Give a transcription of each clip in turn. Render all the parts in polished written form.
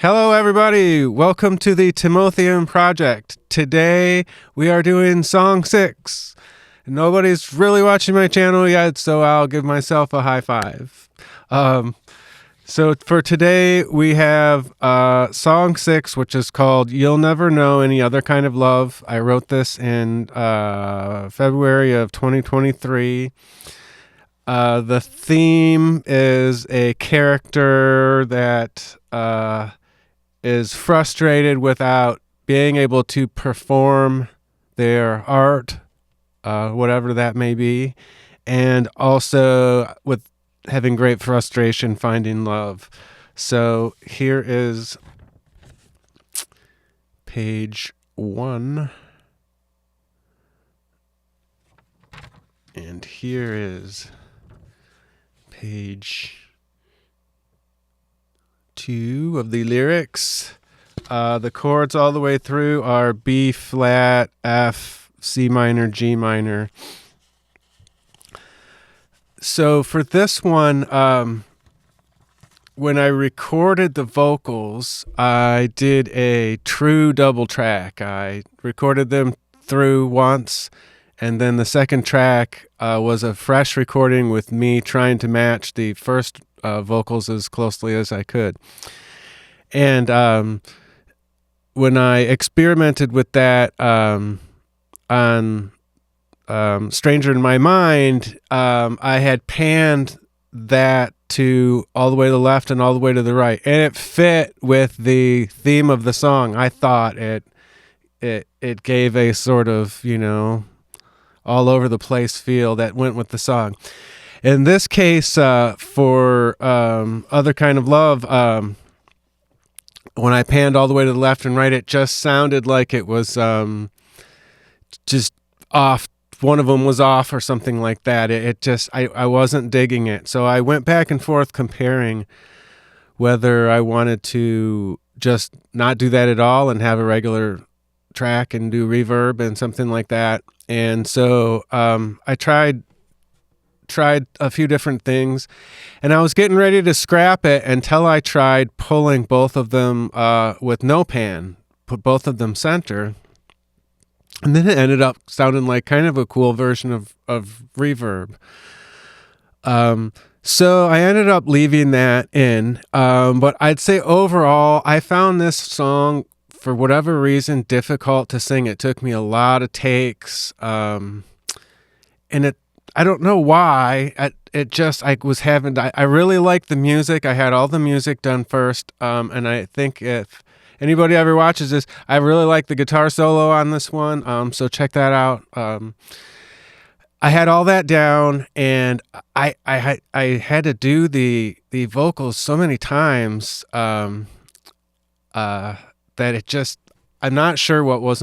Hello, everybody. Welcome to the Timothean Project. Today, we are doing Song 6. Nobody's really watching my channel yet, so I'll give myself a high five. So for today, we have Song 6, which is called You'll Never Know Any Other Kind of Love. I wrote this in February of 2023. The theme is a character that is frustrated without being able to perform their art, whatever that may be, and also with having great frustration finding love. So here is page 1, and here is page 2 of the lyrics. The chords all the way through are B flat, F, C minor, G minor. So for this one, when I recorded the vocals, I did a true double track. I recorded them through once, and then the second track was a fresh recording with me trying to match the first vocals as closely as I could. And when I experimented with that on Stranger in My Mind, I had panned that to all the way to the left and all the way to the right, and it fit with the theme of the song. I thought it gave a sort of, all over the place feel that went with the song. In this case, for Other Kind of Love, when I panned all the way to the left and right, it just sounded like it was just off. One of them was off or something like that. I wasn't digging it. So I went back and forth comparing whether I wanted to just not do that at all and have a regular track and do reverb and something like that. And so I tried a few different things, and I was getting ready to scrap it until I tried pulling both of them with no pan, put both of them center, and then it ended up sounding like kind of a cool version of reverb. So I ended up leaving that in, but I'd say overall I found this song, for whatever reason, difficult to sing. It took me a lot of takes, and I don't know why. I really liked the music. I had all the music done first, and I think if anybody ever watches this, I really like the guitar solo on this one, so check that out. I had all that down, and I had to do the vocals so many times that it just, I'm not sure what was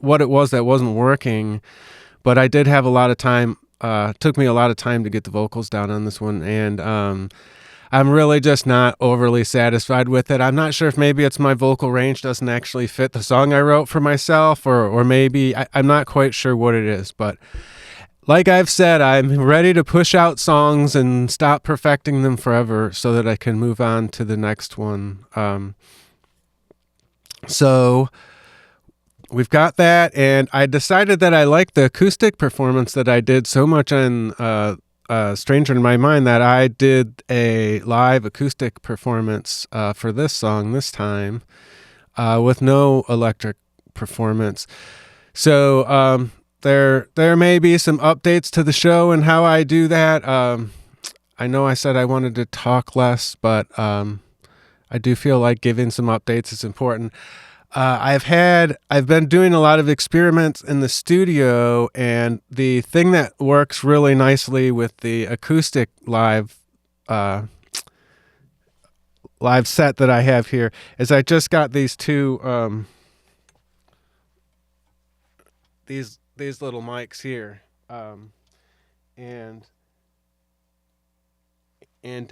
what it was that wasn't working. But I did have a lot of time, took me a lot of time to get the vocals down on this one, and I'm really just not overly satisfied with it. I'm not sure if maybe it's my vocal range doesn't actually fit the song I wrote for myself, or maybe, I'm not quite sure what it is. But like I've said, I'm ready to push out songs and stop perfecting them forever so that I can move on to the next one. So we've got that, and I decided that I liked the acoustic performance that I did so much on Stranger in My Mind that I did a live acoustic performance for this song this time with no electric performance. So there may be some updates to the show and how I do that. I know I said I wanted to talk less, but I do feel like giving some updates is important. I've been doing a lot of experiments in the studio, and the thing that works really nicely with the acoustic live set that I have here is I just got these two these little mics here, and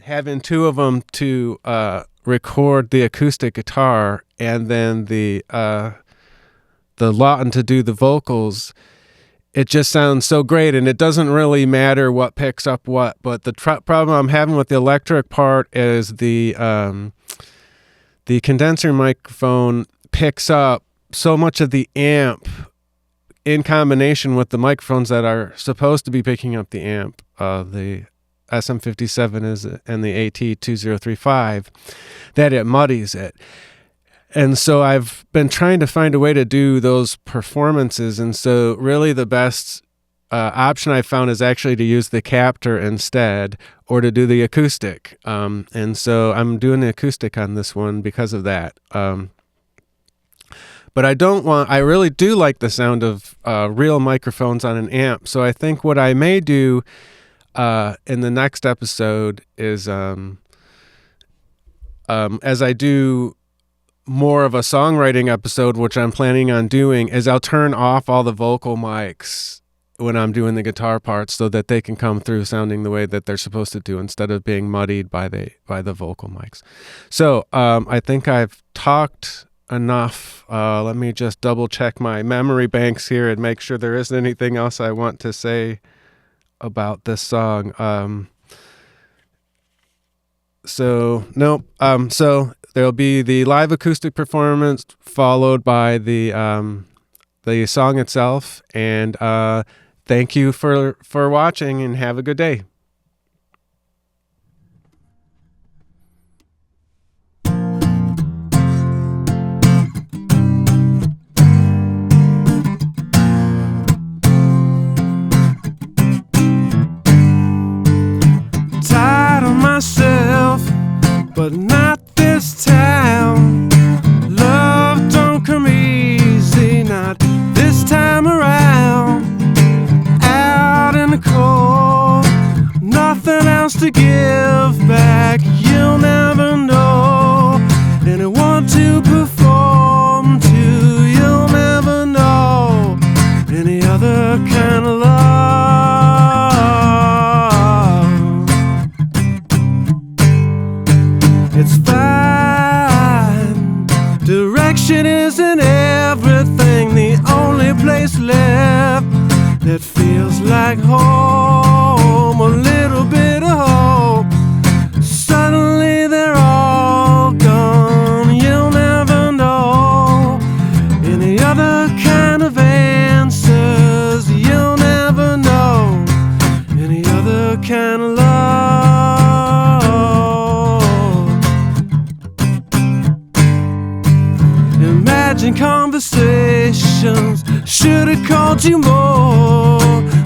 having two of them to record the acoustic guitar, and then the Lawton to do the vocals, it just sounds so great, and it doesn't really matter what picks up what. But the problem I'm having with the electric part is the the condenser microphone picks up so much of the amp in combination with the microphones that are supposed to be picking up the amp, the SM57 is and the AT2035, that it muddies it. And so I've been trying to find a way to do those performances. And so really the best option I found is actually to use the captor instead, or to do the acoustic. And so I'm doing the acoustic on this one because of that. But I really do like the sound of real microphones on an amp. So I think what I may do in the next episode is, as I do more of a songwriting episode, which I'm planning on doing, is I'll turn off all the vocal mics when I'm doing the guitar parts so that they can come through sounding the way that they're supposed to do instead of being muddied by the vocal mics. So I think I've talked enough. Let me just double check my memory banks here and make sure there isn't anything else I want to say about this song. So there'll be the live acoustic performance followed by the song itself. And thank you for watching, and have a good day. Tired of myself, but not this time. Love don't come easy, not this time around. Out in the cold, nothing else to give back. You'll never know anyone to perform to. You'll never know any other kind of love. It's fine. Direction isn't everything. The only place left that feels like home, a little bit of hope. Suddenly they're all gone. You'll never know any other kind of answers. You'll never know any other kind of love. Imagine conversations should have called you more.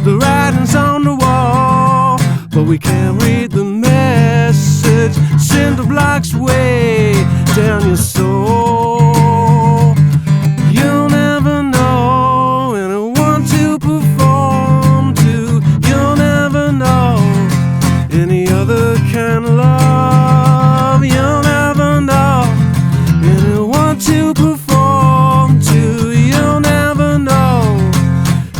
The writing's on the wall, but we can't read the message. Cinder blocks way down your soul. You'll never know anyone to perform to. You'll never know any other kind of love. You'll never know anyone to perform to. You'll never know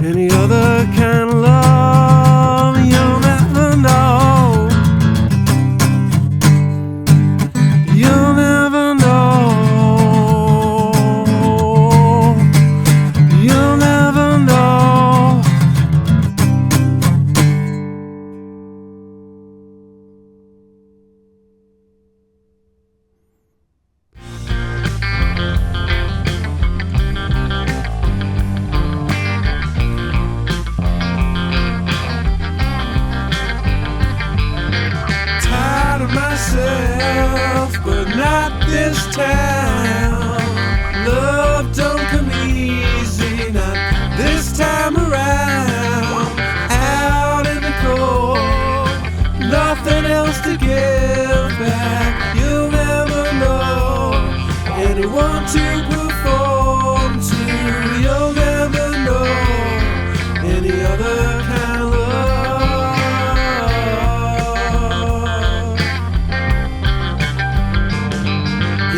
any other kind of love. You'll never know. You'll never know. You'll never know. Tired of myself, but not this time. Love don't come easy, not this time around. Out in the cold, nothing else to give back. You'll never know anyone to perform to. You'll never know any other kind of love.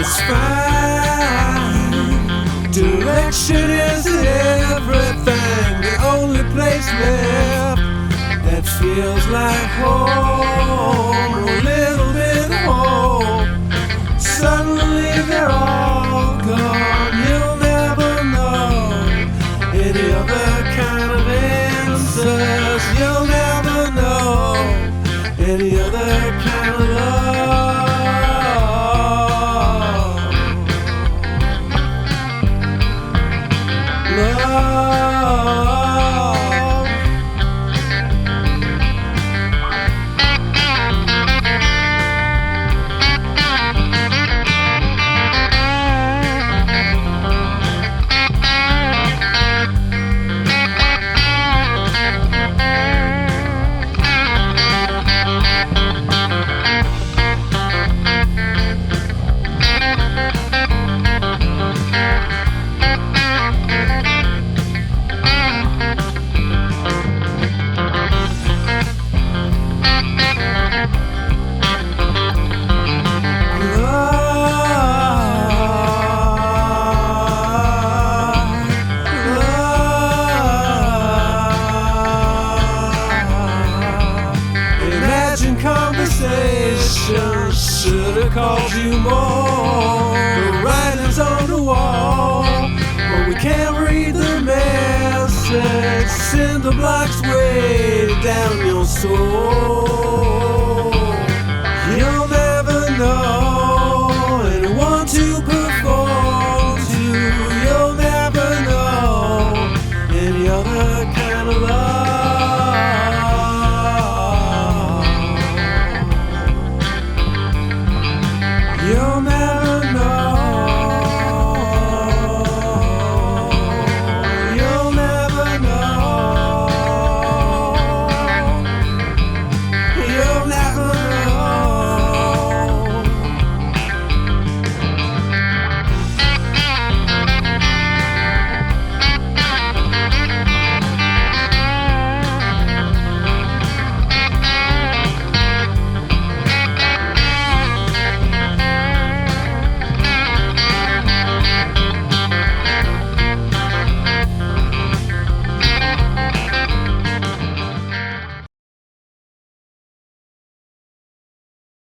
It's fine. Direction isn't everything. The only place left that feels like home, a little bit of hope. Suddenly they're all gone. You'll never know any other kind of answers. You'll never know any other kind of love. conscience should have called you more. The writing's on the wall, but we can't read the message. Cinder blocks way down your soul.